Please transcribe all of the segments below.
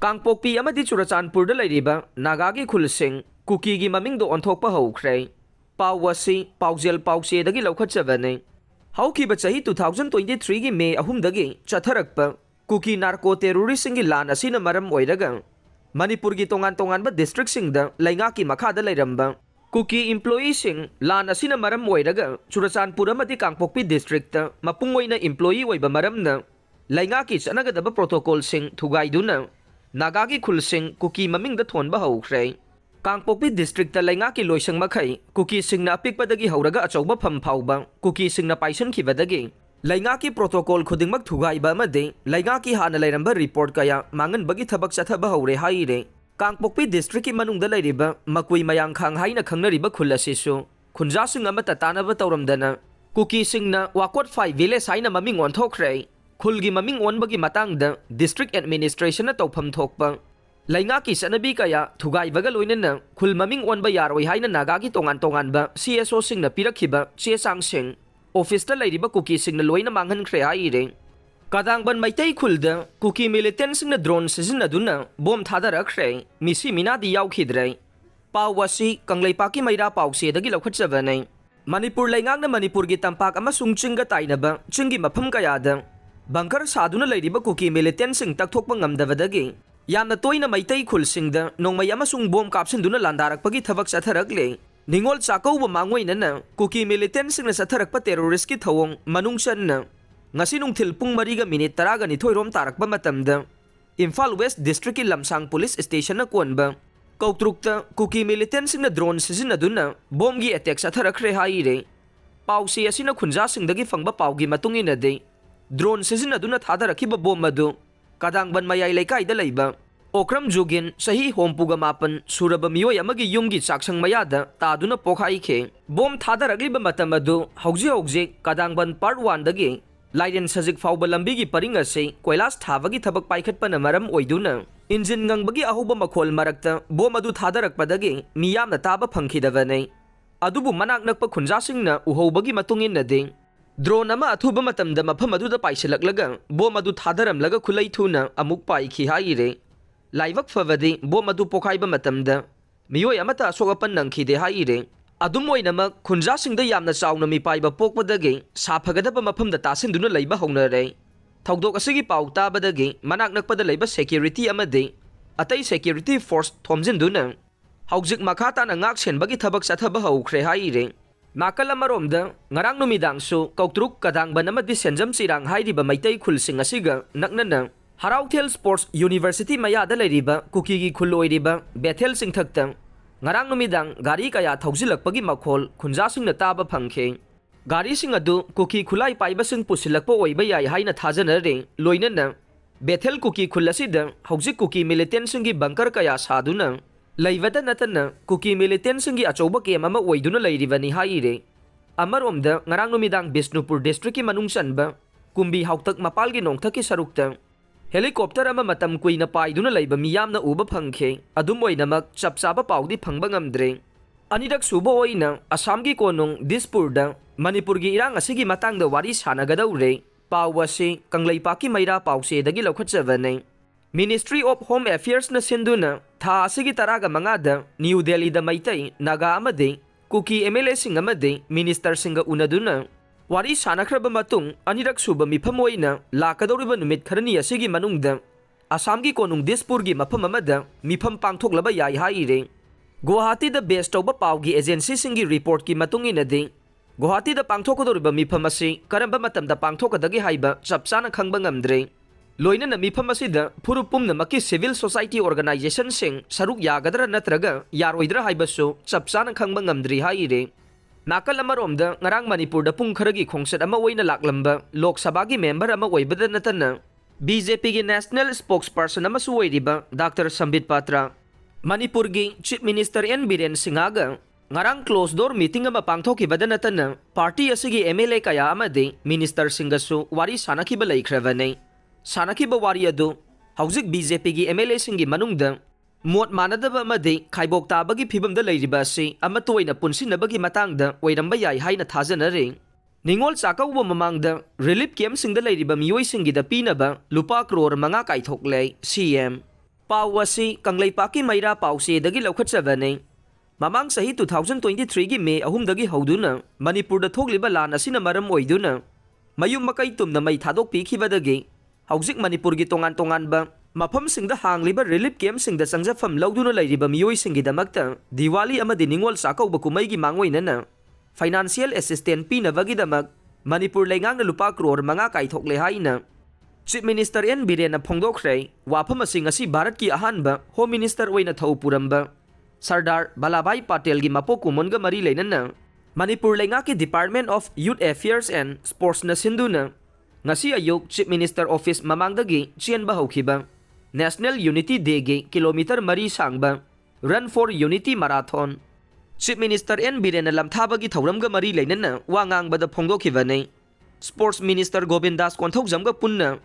कांगपोक्पी अमदी चुराचानपुरदा लैरिबा नागागी खुलसिंग कुकीगी ममिंगदो ओंथोकपा हौख्रे पाउ असी पाउजेल पाउचेदगी लौखटचबने हौखिबा चही 2023 गी मे अहुमदगी चथरकपा कुकी नार्को टेरोरिस्टसिंगी लान असिना मरम ओइरगा मणिपुरगी तोंगान तोंगानबा डिस्ट्रिक्टसिंगदा लैंगाकी मखादा लैरंबा कुकी एम्प्लॉयीसिंग लान असिना मरम ओइरगा चुराचानपुर अमदी कांगपोक्पी डिस्ट्रिक्टता मपुंग ओइना एम्प्लॉयी ओइबा मरमना लैंगाकी चनगदबा प्रोटोकॉलसिंग थुगाइदुना नागागी खुलसिंग कुकी ममिंगदा थोनबा हौख्रे कांगपोक्पी डिस्ट्रिक्ट लैंगाकी लोइसंग मखै कुकी सिंगना अपिकपदगी हौरगा अचौबा फम फाउबा कुकी सिंगना पाइसनखिबदगी लैंगाकी प्रोटोकॉल खुदिंगमक थुगाइबा अमदे लैंगाकी हाना लैरंबा रिपोर्ट कया मांगनबगी थबक चथबा हौरे हाइरे कांगपोक्पी डिस्ट्रिक्ट की मनुंगदा लैरिबा मकुई मयांखांग हाइना खंगनरिबा खुल असिसु खुंजासिंग अमता तानबा तौरमदना कुकी सिंगना वाकोट 5 विलेज हाइना ममिंग ओंथोख्रे खुलगी ममिंग ओनबगी मतंगदा डिस्ट्रिक्ट एडमिनिस्ट्रेशन तौफम थोकपा लैंगाकी सनबी कया थुगाइबगा लोइनना खुल ममिंग ओनबा यारोइ हाइना नागागी तोंगान तोंगानबा CSO सिंगना पिरखिबा चेसांगसिंग ऑफिसता लैरिबा cookie सिंगना लोइना मांगनख्रे हाइरे कादांगबन Meitei खुलदा cookie militant सिंगना drone सिजनदुना बोम थादरख्रे मिसी मिनादी यावखिद्रे पाउ असी कंगलैपाकी मैरा पाउसेदगी लौखटचबने मणिपुर लैंगांगना मणिपुरगी तंपाक अमसुंग चिंगा ताइनबा चिंगी मफम कयादा बंकर साधुना लैरिबा कुकी मिलिटेंट सिंग तकथोकपा ngamdabadagi यामना तोइना मैतै खुलसिंगदा नोंमै अमसुंग बोम कापसिनदुना लांदारकपगी थबक चथरकले निंगोल चाकौबा मांगोइनना कुकी मिलिटेंट सिंगना चथरकपा टेरोरिस्ट की थवोंग मनुंगचनना ngasi nungthil pung 4:32 rom tarakpa matamda Imphal West District ki Lamsang Police Station na konba kautrukta kuki militant sing na drone sizinaduna bom gi attack sa tharakre haire pausi asina khunja singdagi fangba paugi matungina de drone sizinaduna thadarakhiba bom madu kadangban mayai laikai da leiba okram jugin sahi hompuga mapan suraba miyoi amagi yumgi chaksang mayada taduna pokhai khe bom thadaragliba matamadu hauji kadangban part 1 dagi लाइरेन सजिक फाउब लंबी की purring असे कोयलास थाबगी थबक पाइखटपन मरम ओइदुना engine गंगबगी अहुब मखोल मरक्ता बोम अदु थादरकपदगी मियामना ताबा फंखिदबने अदुबु मनाक नकप खुंजासिंगना उहौबगी मतुंगिनदे drone अमा अथुब मतमदा मफम अदुदा पाइसलकलगा बोम अदु थादरमलगा खुलै थुना अमुक पाइखि हाइरे लाइवक फवदे बोम अदु पोखाइबा मतमदा मियोय अमता अशोकपन नंखिदे हाइरे अदुमोइनमक खुंजासिंगदा यामना चाउना मिपाइबा पोकपदगी साफगदबा मफमदा तासिंदुना लैबा हौनरे थौदोक असिगी पाउ ताबदगी मनाक नकपदा लैबा सेक्युरिटी अमदे अतै सेक्युरिटी फोर्स थोमजिनदुना हौजिक मखाताना ngak senbagi thabak chathaba haukhre haire nakal amaromda ngarang numidangsu kautruk kadangban amadi senjam chirang hairiba maitai khulsing asiga naknana Harauthel Sports University mayada lairiba kukigi khuloiriba Bethel singthakta ngarang numidang gari kaya thausilakpagi makhol khunjasingna taba phangkhe gari sing adu kuki khulai paiba sing pusilakpa oiba yai haina thajanare loinana Bethel kuki khulasida haujik kuki militant singi bunker kaya saduna laibada natana kuki militant singi achoba kem ama oiduna lairibani haire amaromda ngarang numidang Bisnupur district ki manungsanba kumbi hauktak mapalgi nongthaki sarukta helicopter ama matam kuina paiduna laiba miyamna uba phangkhe adum oinamak chapchaba paudi phangba ngamdre anirak subo oina Assamgi konung Dispurda Manipurgi irang asigi matangda wari sanagadaure pawasi Kanglaipaki maira pausedagi lokhatchabane Ministry of Home Affairs na sinduna tha asigi taraga mangada New Delhi da maitai naga amade kuki MLA sing amade minister singa unaduna wari sanakraba matung anirak suba mifam oina lakadoriba numit kharani asigi manungda Assamgi konung Dispurgi mafam amada mifam pangthoklaba yai haire Guwahati da base tawba pawgi agency singi report ki matunginade Guwahati da pangthokodoriba mifam asi karamba matamda pangthokadagi haiba chapchana khangba ngamdre loinana mifam asida phurupumna maki civil society organization sing saruk yagadra natraga yaroidra haibasu chapchana khangba ngamdri haire nakal amaromda ngarang Manipur da pung kharagi khongsat ama oina laklamba Lok Sabha gi member ama oibada natana BJP gi national spokesperson ama su oiriba Dr. Sambit Patra Manipur gi Chief Minister N Biren Singhaga ngarang closed door meeting ama pangthokibada natana party asigi MLA kaya amade minister singasu wari sanakiba laikhravane sanakiba wari adu haujik BJP gi MLA singi manungda mot manadaba amade khaibok tabagi phibamda leiriba asi amatoina punsinabagi matangda oiramba yai haina thajanare ningol chakauba mamangda relief camp singda leiriba miyoi singi da pinaba lupa crore manga kaithokle CM Pau asi Kangleipaki Maira Pausedagi Laukhatchabane. Mamang sahi 2023 gi May 3 dagi hauduna Manipurda thokliba lan asina maram oiduna mayum makai tumna mai thadok pikhibadagi hauzik Manipur gi tongan ba mafam singda hangliba relief camp singda sangjafam lauduna lairiba miyoi singi damakta Diwali amadi ningol sakau bakumai gi mangoinana financial assistance pinabagi damak Manipur lengang na lupa crore mga kaithokle haina. Chief Minister N. Biren na phongdokre wafam asing asi Bharat ki ahanba Home Minister oina thau puramba Sardar Balabhai Patel gi mapo kumonga mari leinana Manipur lenga ki Department of Youth Affairs and Sports na sinduna ngasi ayok Chief Minister Office mamangdagi chianba haukiba National Unity Day gi kilometer mari sangba Run for Unity Marathon. Chief Minister N. Biren na lamthabagi thauramga mari leinana wangang bada phongdokibane. Sports Minister Govindas Konthokjamga punna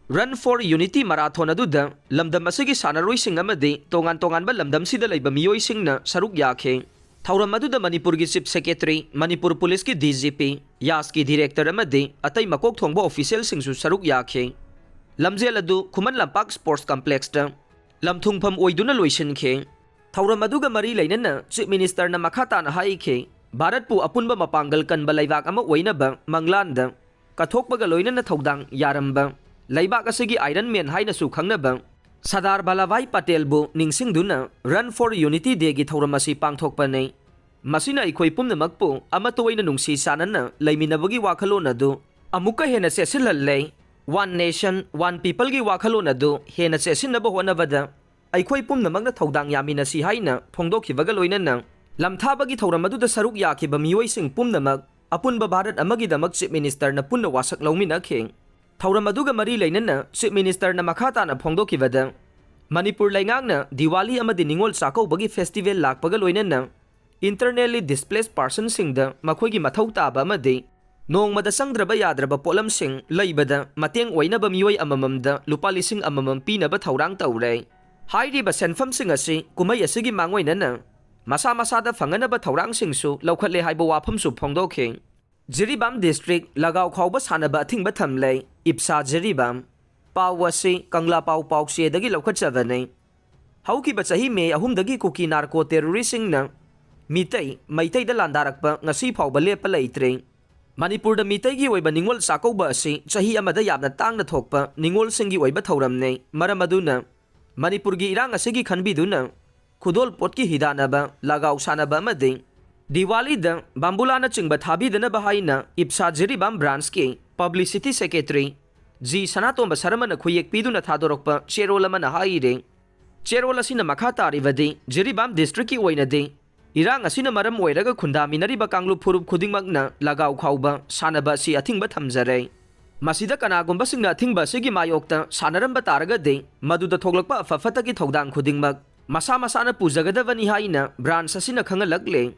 Run for Unity Marathon aduda lamdam asigi sanaroi sing amadi tongan ba lamdam sida leiba miyoi singna saruk yakhe. Thauram aduda Manipur gi Chief Secretary, Manipur Police ki DGP, YAS ki Director amadi atay makok thongba official singsu saruk yakhe. Lamjel adu Khuman Lampak Sports Complex da lamthungpham oiduna loisin-khe. Thauram aduga mari leinana Chief Minister na makhata na haikhe Bharat pu apunba mapangal kanba laibak ama oinaba Manglanda kathokbaga loinana thodang yaramba laibak asigi Iron Man haina su khangnaba Sardar Balabhai Patel bu ningsingduna Run for Unity Day gi thauram asi pangthokpane masina ikhoi pumnamakpu amatoina nungsi sanana laiminabagi wakhalon adu amuka hena sesilhalle One Nation One People gi wakhalon adu hena sesinaba honabada aikhoi pumnamakna thodang yaminasi haina phongdokhibaga loinana lamthabagi thauram aduda saruk yakhiba miyoising pumnamak apunba Bharat amagi damak Chief Minister na punna wasak laumina kheng thauram aduga mari leinana Chief Minister na makhata na phongdokibada Manipur laingangna Diwali amadi ningol sakau bagi festival lakpaga loinana internally displaced person singda makhoigi mathau taba amadi nongmada sangdraba yadraba polam sing leibada mateng oinaba miyoi amamamda lupa lising amamam pinaba thaurang taure hairiba senfam sing asi kumai asigi mangoinana Masa masada fanganaba thaurang singsu laukhatle haiba wafam su phongdokhe Jiribam District Lagaw Khawba sanaba athingba thamle Ipsa Jiribam Pawasi Kangla Pau se dagi laukhatchabane Haukiba chahi May 3 dagi kuki narco terroristing na Mitai Maitai da landarakpa ngasi phawba lepa leitre Manipur da Mitai gi oiba ningol sakauba asi chahi amada yamna tangna thokpa ningol singi oiba thauramne maramaduna Manipur gi irang asigi khanbiduna Khudol potki hidanaba lagaw sanaba amadi Diwali da Bambulana chingba thabidana bahaina Ipsa Jiribam branch ki Publicity Secretary G Sanatomba Saramana khuyek piduna thadorokpa cherol amana haire cherol asina makha taribadi Jiribam district ki oinadi irang asina maram oiraga khundaminariba kanglu phurup khudingmakna lagaw khawba sanaba si athingba thamjare masida kanagumba singna athingba sigi mayokta sanaramba taragade maduda thoglakpa afafatagi thodang khudingmak Masa masana pujagadavani haina branch asina khangalakle